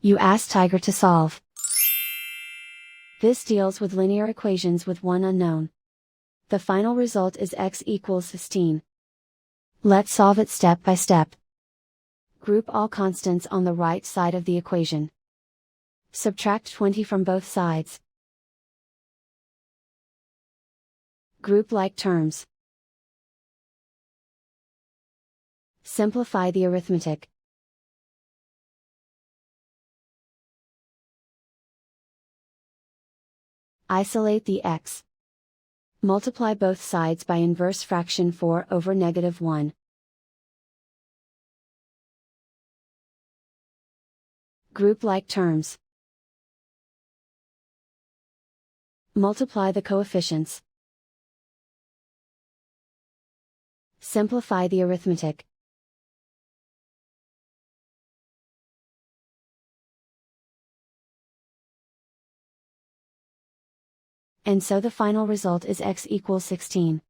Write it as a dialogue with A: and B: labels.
A: You ask Tiger to solve. This deals with linear equations with one unknown. The final result is x equals 16. Let's solve it step by step. Group all constants on the right side of the equation. Subtract 20 from both sides. Group like terms. Simplify the arithmetic. Isolate the x. Multiply both sides by inverse fraction 4 over -1. Group like terms. Multiply the coefficients. Simplify the arithmetic. And so the final result is x equals 16.